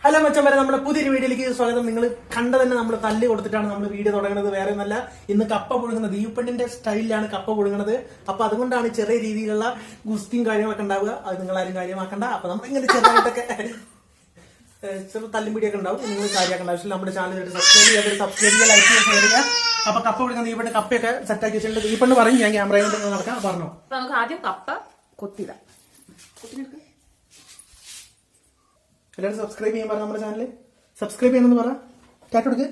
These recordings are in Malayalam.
ഹലോ മച്ചന്മാരെ, നമ്മുടെ പുതിയൊരു വീഡിയോയിലേക്ക് സ്വാഗതം. നിങ്ങൾ കണ്ട തന്നെ നമ്മൾ തല്ല് കൊടുത്തിട്ടാണ് നമ്മൾ വീഡിയോ തുടങ്ങുന്നത്. വേറെ ഒന്നല്ല, ഇന്ന് കപ്പ പുഴുങ്ങുന്നത് ദീപണ്ണിന്റെ സ്റ്റൈലിലാണ് കപ്പ പുഴുങ്ങുന്നത്. അപ്പൊ അതുകൊണ്ടാണ് ചെറിയ രീതിയിലുള്ള ഗുസ്തിയും കാര്യങ്ങളൊക്കെ ഉണ്ടാവുക. അത് നിങ്ങൾ ആരും കാര്യമാക്കണ്ട. അപ്പൊ നമ്മൾ ഇങ്ങനെ ചെറുതായിട്ടൊക്കെ ചെറു തല്ലുംപിടിയൊക്കെ ഉണ്ടാവും. നിങ്ങൾ കാര്യമാക്കേണ്ട ആവശ്യമില്ല. നമ്മുടെ ചാനൽ സബ്സ്ക്രൈബ് ചെയ്യുക, ലൈക്ക് ചെയ്യുക. അപ്പൊ കപ്പ പുഴുങ്ങുന്ന ദീപണ്ണ് കപ്പയൊക്കെ സെറ്റാക്കി വെച്ചിട്ടുണ്ട്. ദീപണ്ണ് പറയും, ഞാൻ ക്യാമറയിൽ നടക്കാം പറഞ്ഞോ. നമുക്ക് ആദ്യം കപ്പ കൊത്തിടാം. എല്ലാവരും സബ്സ്ക്രൈബ് ചെയ്യാൻ പറ. നമ്മുടെ ചാനൽ സബ്സ്ക്രൈബ് ചെയ്യണമെന്ന് പറ. ടാറ്റെടുക്ക്.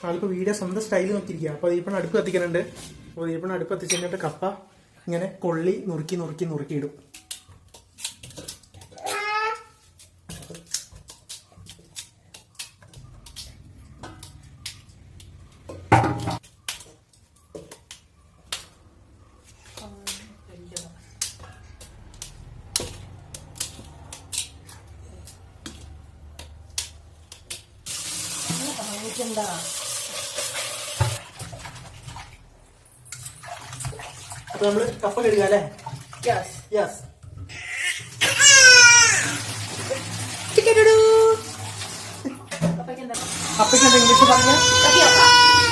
ആൾക്ക് വീഡിയോ സ്വന്തം സ്റ്റൈൽ നോക്കിയിരിക്കുക. അപ്പൊ ദീപണ്ണ അടുപ്പ് കത്തിക്കാനുണ്ട്. അപ്പൊ ദീപണ്ണ അടുപ്പ് കത്തിച്ച് കഴിഞ്ഞിട്ട് കപ്പ ഇങ്ങനെ കൊള്ളി നുറുക്കിയിടും. അപ്പൊ നമ്മള് കപ്പ കഴുകുക അല്ലേ? യെസ്. കപ്പയ്ക്ക് എന്താ ഇംഗ്ലീഷ് പറഞ്ഞ?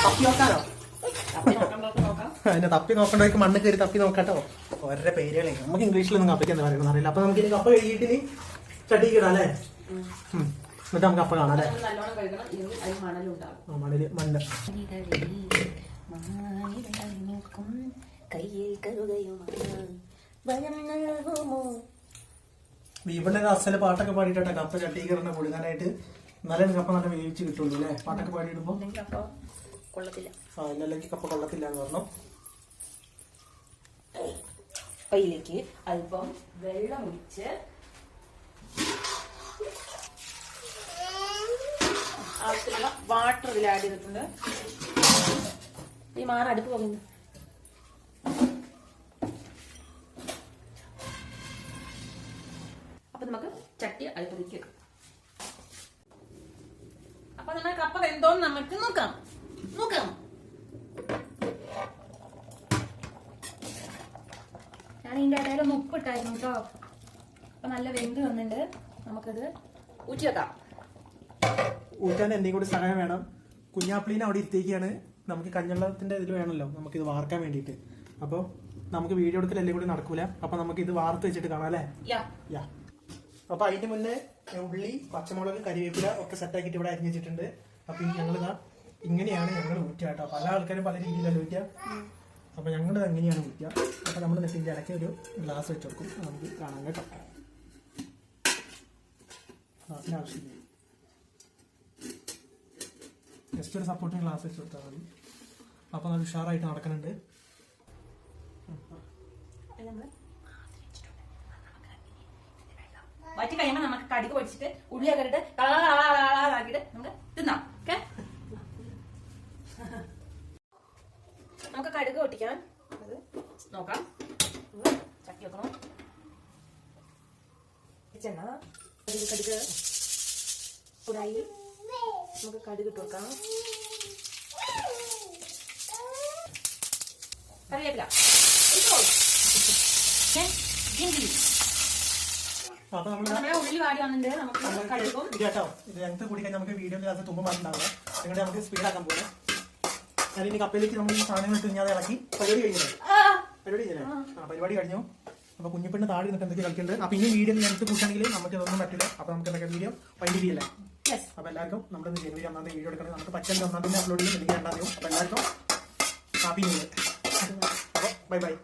തപ്പി നോക്കാനോ? അതിന്റെ തപ്പി നോക്കണ്ടവർക്ക് മണ്ണ് കയറി തപ്പി നോക്കാട്ടോ. ഓരോ പേരുകളെ നമുക്ക് ഇംഗ്ലീഷിലൊന്നും കപ്പയ്ക്ക് എന്താ പറയുന്നത് അറിയില്ല. അപ്പൊ നമുക്ക് ഇനി കപ്പ കഴുകിയിട്ട് ഇനി ചട്ടിക്ക് ഇടാം അല്ലേ? എന്നിട്ട് നമുക്ക് കപ്പ കാണാം അല്ലേ? മണ്ണ് ദീപന്റെ അസല പാട്ടൊക്കെ പാടിയിട്ടാ കപ്പ ചട്ടിക്ക് ഇടണ കൊടുക്കാനായിട്ട്. എന്നാലും കപ്പ നല്ല വേവിച്ച് കിട്ടുള്ളൂ അല്ലേ? പാട്ടൊക്കെ പാടിയിടുമ്പോ ഇല്ലെങ്കിൽ കപ്പ കൊള്ളത്തില്ല എന്ന് പറഞ്ഞു. കയ്യിലേക്ക് അല്പം വെള്ളം ഒഴിച്ച് ആവശ്യമുള്ള വാട്ടർ ഇതിൽ ആഡ് ചെയ്തിട്ടുണ്ട്. ഈ മാറ അടുപ്പ് പോകുന്നു. അപ്പൊ നമുക്ക് ചട്ടി അടുപ്പത്തേക്ക് വെക്കാം. അപ്പൊ നമ്മുടെ കപ്പ വെന്തോന്ന് നമുക്ക് നോക്കാം. ഞാൻ ഇതിന്റെ ഇടയിൽ ഒന്ന് ഉപ്പിട്ടായിരുന്നു കേട്ടോ. അപ്പൊ നല്ല വെന്ത് വന്നിട്ടുണ്ട്. നമുക്കത് ഊറ്റി വെക്കാം. ഊറ്റാൻ എന്തെങ്കിലും കൂടി സഹായം വേണം. കുഞ്ഞാപ്പിളീനെ അവിടെ ഇരുത്തേക്കാണ്. നമുക്ക് കഞ്ഞവെള്ളത്തിന്റെ ഇതിൽ വേണമല്ലോ നമുക്കിത് വാർക്കാൻ വേണ്ടിയിട്ട്. അപ്പോൾ നമുക്ക് വീഡിയോ എടുക്കൽ എല്ലാം കൂടി നടക്കൂല. അപ്പൊ നമുക്ക് ഇത് വാർത്ത് വെച്ചിട്ട് കാണാം അല്ലേ? യാ. അപ്പൊ അതിന്റെ മുന്നേ ഉള്ളി, പച്ചമുളക്, കരിവേപ്പില ഒക്കെ സെറ്റാക്കിയിട്ട് ഇവിടെ അരിഞ്ഞു വെച്ചിട്ടുണ്ട്. അപ്പൊ ഞങ്ങളിതാ ഇങ്ങനെയാണ് ഞങ്ങൾ ഊറ്റുക കേട്ടോ. പല ആൾക്കാരും പല രീതിയിലല്ല ഊറ്റുക. അപ്പൊ ഞങ്ങൾ എങ്ങനെയാണ് ഊറ്റുക. അപ്പൊ നമ്മൾ നെറ്റിന്റെ ഇടയ്ക്ക് ഒരു ഗ്ലാസ് വെച്ച് കൊടുക്കും. നമുക്ക് കാണാൻ കേട്ടോ. ഗ്ലാസിന്റെ ആവശ്യമില്ല, ജസ്റ്റ് ഒരു സപ്പോർട്ടിങ് ഗ്ലാസ് വെച്ച് കൊടുത്താൽ മതി. അപ്പൊ നല്ല ഉഷാറായിട്ട് നടക്കുന്നുണ്ട്. വറ്റി കഴിയുമ്പോ നമുക്ക് കടുക് പൊടിച്ചിട്ട് ഉള്ളിയൊക്കെ ഇട്ട് കളാക്കിട്ട് നമുക്ക് തിന്നാം. ഓക്കെ, നമുക്ക് കടുക് പൊട്ടിക്കാൻ അത് നോക്കാം. ചട്ടി വെക്കണം. ചെണ്ണ കടുക് ചൂടായി. നമുക്ക് കടുക് ഇട്ട് വെക്കാം. കറിവേപ്പില, ഉള്ളി വാടി വന്നിട്ട് നമുക്ക് കടുക്കും കേട്ടോ. ഇത് ഞങ്ങൾക്ക് കൂടി കഴിഞ്ഞാൽ നമുക്ക് വീഡിയോയിൽ അത് തുമ്പ് മാറ്റുണ്ടാവുക. അതുകൊണ്ട് നമുക്ക് സ്പീഡാക്കാൻ പോകാം. അതിന് കപ്പയിലേക്ക് നമ്മൾ ഈ സാധനങ്ങൾ ഇട്ട് കഴിഞ്ഞാൽ ഇളക്കി പരിപാടി കഴിഞ്ഞില്ലേ? പരിപാടി കഴിഞ്ഞു. അപ്പൊ കുഞ്ഞിപ്പെണ്ണ് താഴെ നിന്നിട്ട് എന്തൊക്കെ കളിക്കുന്നുണ്ട്. അപ്പൊ ഇനി വീഡിയോ ഞങ്ങൾക്ക് കൂട്ടാണെങ്കിൽ നമുക്ക് ഇതൊന്നും പറ്റില്ല. അപ്പൊ നമുക്ക് എന്തൊക്കെ വീഡിയോ വൈൻഡ് ചെയ്യല്ലേ? അപ്പൊ എല്ലാവർക്കും നമ്മുടെ ജനുവരി 1 വീഡിയോ എടുക്കണം. നമുക്ക് പച്ചന്റെ 1 അപ്ലോഡ് ചെയ്യും, എനിക്ക് 2 അപ്പൊ എല്ലാവർക്കും ഹാപ്പി ന്യൂ ഇയർ. അപ്പൊ ബൈ.